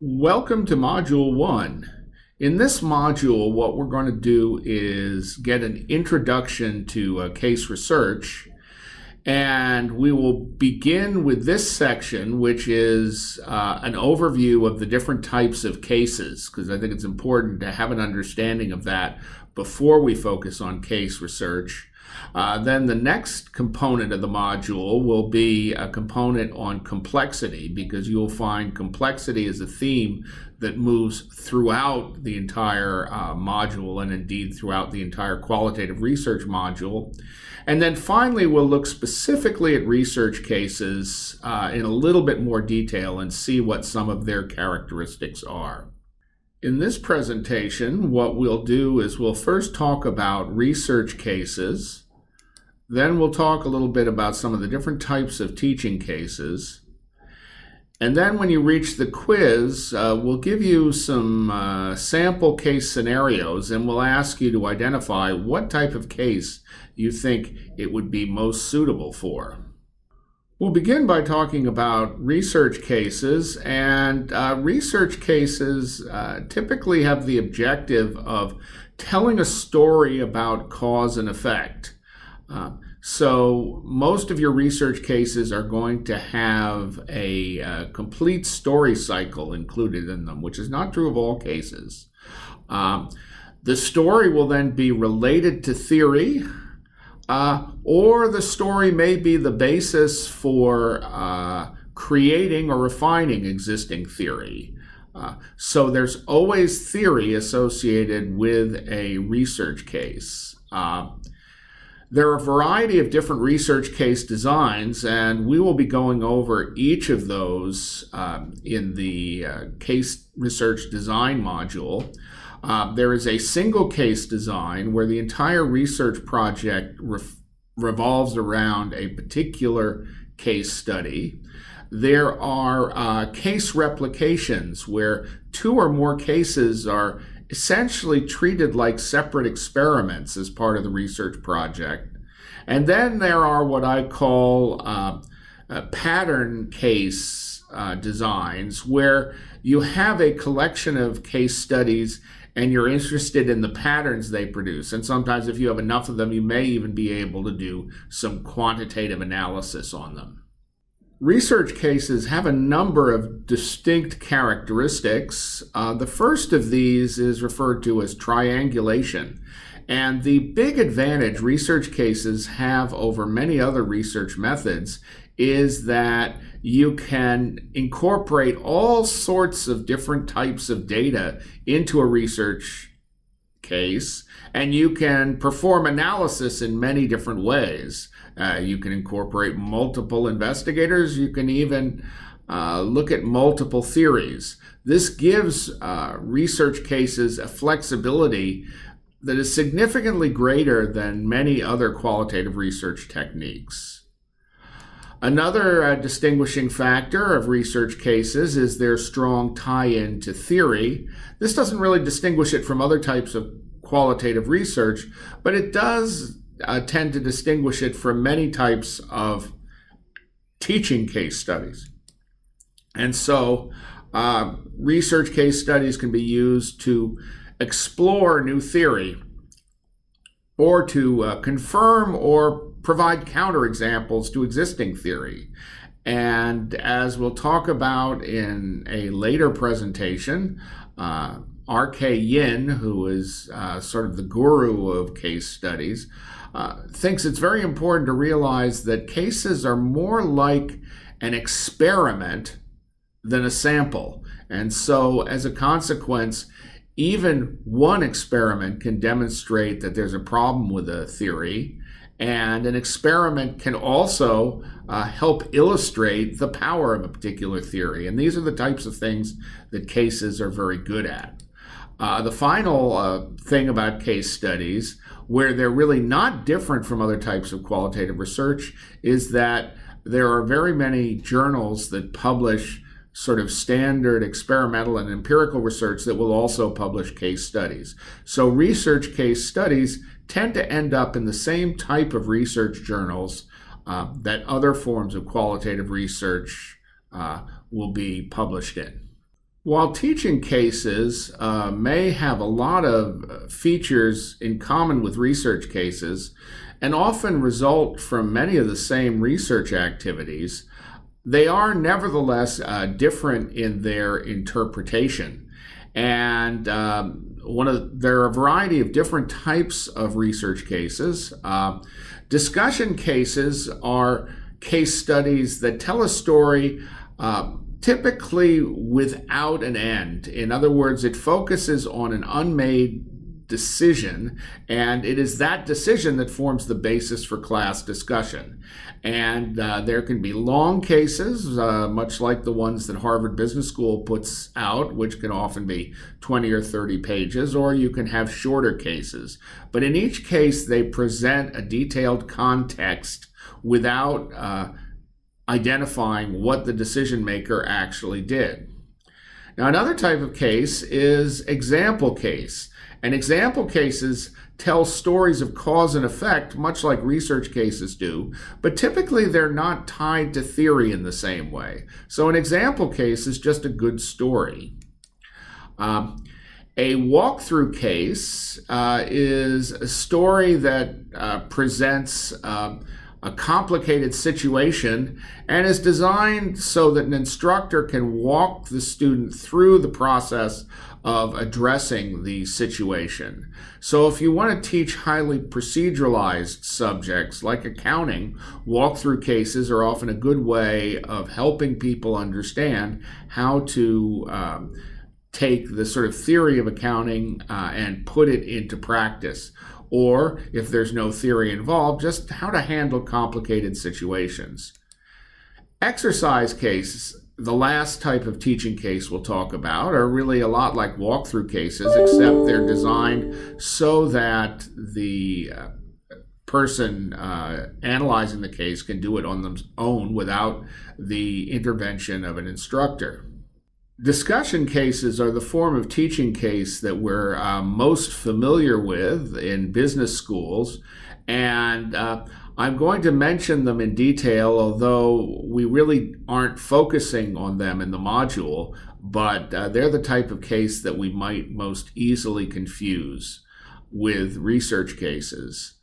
Welcome to Module 1. In this module, what we're going to do is get an introduction to case research, and we will begin with this section, which is an overview of the different types of cases, because I think it's important to have an understanding of that before we focus on case research. Then the next component of the module will be a component on complexity, because you'll find complexity is a theme that moves throughout the entire module and indeed throughout the entire qualitative research module. And then finally, we'll look specifically at research cases in a little bit more detail and see what some of their characteristics are. In this presentation, what we'll do is we'll first talk about research cases. Then we'll talk a little bit about some of the different types of teaching cases. And then when you reach the quiz, we'll give you some sample case scenarios, and we'll ask you to identify what type of case you think it would be most suitable for. We'll begin by talking about research cases, and research cases typically have the objective of telling a story about cause and effect. So most of your research cases are going to have a complete story cycle included in them, which is not true of all cases. The story will then be related to theory, or the story may be the basis for creating or refining existing theory. So there's always theory associated with a research case. There are a variety of different research case designs, and we will be going over each of those in the case research design module. There is a single case design where the entire research project revolves around a particular case study. There are case replications where two or more cases are essentially treated like separate experiments as part of the research project. And then there are what I call pattern case designs, where you have a collection of case studies and you're interested in the patterns they produce. And sometimes if you have enough of them, you may even be able to do some quantitative analysis on them. Research cases have a number of distinct characteristics. The first of these is referred to as triangulation. And the big advantage research cases have over many other research methods is that you can incorporate all sorts of different types of data into a research case, and you can perform analysis in many different ways. You can incorporate multiple investigators. You can even look at multiple theories. This gives research cases a flexibility that is significantly greater than many other qualitative research techniques. Another distinguishing factor of research cases is their strong tie-in to theory. This doesn't really distinguish it from other types of qualitative research, but it does tend to distinguish it from many types of teaching case studies. And so research case studies can be used to explore new theory, or to confirm or provide counterexamples to existing theory. And as we'll talk about in a later presentation, R.K. Yin, who is sort of the guru of case studies, thinks it's very important to realize that cases are more like an experiment than a sample. And so as a consequence, even one experiment can demonstrate that there's a problem with a theory, and an experiment can also help illustrate the power of a particular theory. And these are the types of things that cases are very good at. The final thing about case studies, where they're really not different from other types of qualitative research, is that there are very many journals that publish sort of standard experimental and empirical research that will also publish case studies. So research case studies tend to end up in the same type of research journals that other forms of qualitative research will be published in. While teaching cases may have a lot of features in common with research cases and often result from many of the same research activities, they are nevertheless different in their interpretation. And there are a variety of different types of research cases. Discussion cases are case studies that tell a story typically without an end. In other words, it focuses on an unmade decision, and it is that decision that forms the basis for class discussion. And there can be long cases, much like the ones that Harvard Business School puts out, which can often be 20 or 30 pages, or you can have shorter cases. But in each case, they present a detailed context without identifying what the decision maker actually did. Now, another type of case is example case. And example cases tell stories of cause and effect, much like research cases do, but typically they're not tied to theory in the same way. So an example case is just a good story. A walkthrough case is a story that presents a complicated situation and is designed so that an instructor can walk the student through the process of addressing the situation. So if you want to teach highly proceduralized subjects like accounting, walkthrough cases are often a good way of helping people understand how to take the sort of theory of accounting and put it into practice. Or, if there's no theory involved, just how to handle complicated situations. Exercise cases, the last type of teaching case we'll talk about, are really a lot like walkthrough cases, except they're designed so that the person analyzing the case can do it on their own without the intervention of an instructor. Discussion cases are the form of teaching case that we're most familiar with in business schools, and I'm going to mention them in detail, although we really aren't focusing on them in the module, but they're the type of case that we might most easily confuse with research cases.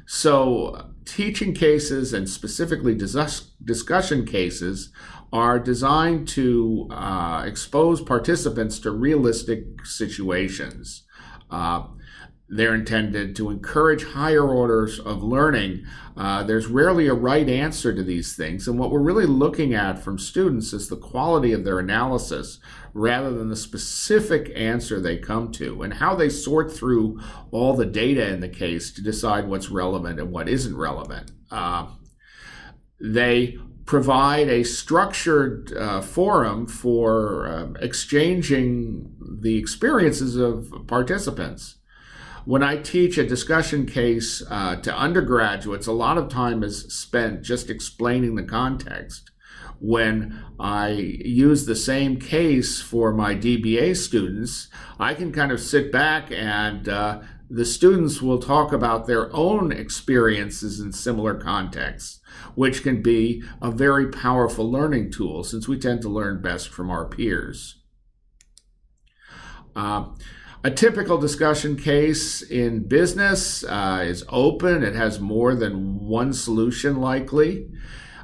So teaching cases, and specifically discussion cases, are designed to expose participants to realistic situations. They're intended to encourage higher orders of learning. There's rarely a right answer to these things, and what we're really looking at from students is the quality of their analysis rather than the specific answer they come to, and how they sort through all the data in the case to decide what's relevant and what isn't relevant. They provide a structured forum for exchanging the experiences of participants. When I teach a discussion case to undergraduates, a lot of time is spent just explaining the context. When I use the same case for my DBA students, I can kind of sit back and the students will talk about their own experiences in similar contexts, which can be a very powerful learning tool since we tend to learn best from our peers. A typical discussion case in business is open. It has more than one solution likely.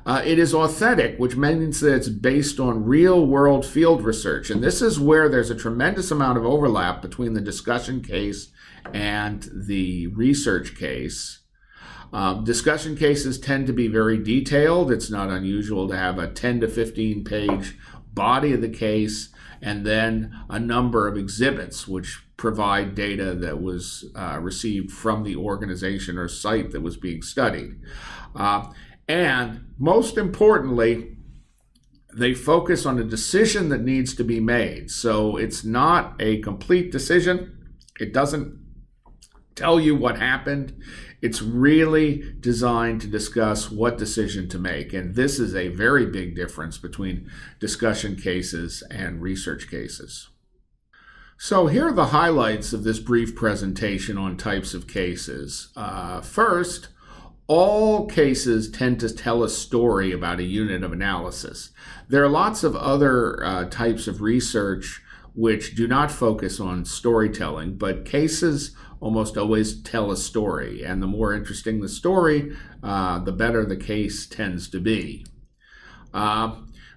It is authentic, which means that it's based on real-world field research. And this is where there's a tremendous amount of overlap between the discussion case and the research case. Discussion cases tend to be very detailed. It's not unusual to have a 10 to 15 page body of the case and then a number of exhibits which provide data that was received from the organization or site that was being studied. And most importantly, they focus on a decision that needs to be made. So it's not a complete decision. It doesn't tell you what happened. It's really designed to discuss what decision to make. And this is a very big difference between discussion cases and research cases. So here are the highlights of this brief presentation on types of cases. First, all cases tend to tell a story about a unit of analysis. There are lots of other types of research which do not focus on storytelling, but cases almost always tell a story. And the more interesting the story, the better the case tends to be.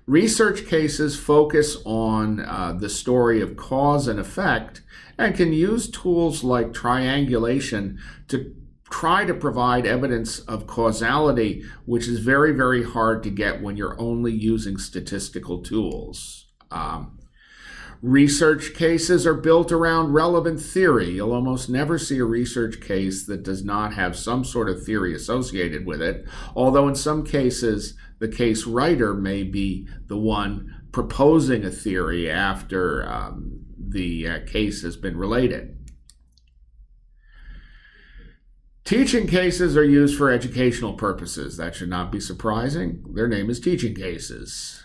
Research cases focus on the story of cause and effect and can use tools like triangulation to try to provide evidence of causality, which is very, very hard to get when you're only using statistical tools. Research cases are built around relevant theory. You'll almost never see a research case that does not have some sort of theory associated with it, although in some cases, the case writer may be the one proposing a theory after the case has been related. Teaching cases are used for educational purposes. That should not be surprising. Their name is teaching cases.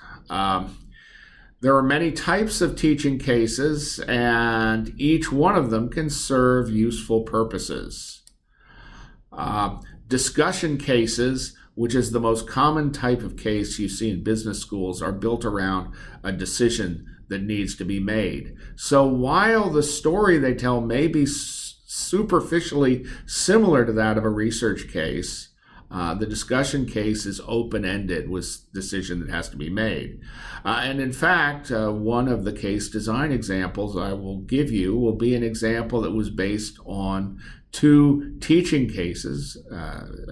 There are many types of teaching cases, and each one of them can serve useful purposes. Discussion cases, which is the most common type of case you see in business schools, are built around a decision that needs to be made. So while the story they tell may be superficially similar to that of a research case, the discussion case is open-ended with decision that has to be made. And in fact, one of the case design examples I will give you will be an example that was based on two teaching cases,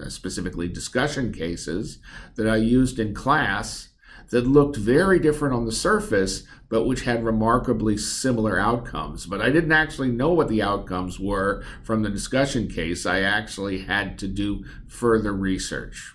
specifically discussion cases, that I used in class that looked very different on the surface, but which had remarkably similar outcomes. But I didn't actually know what the outcomes were from the discussion case. I actually had to do further research.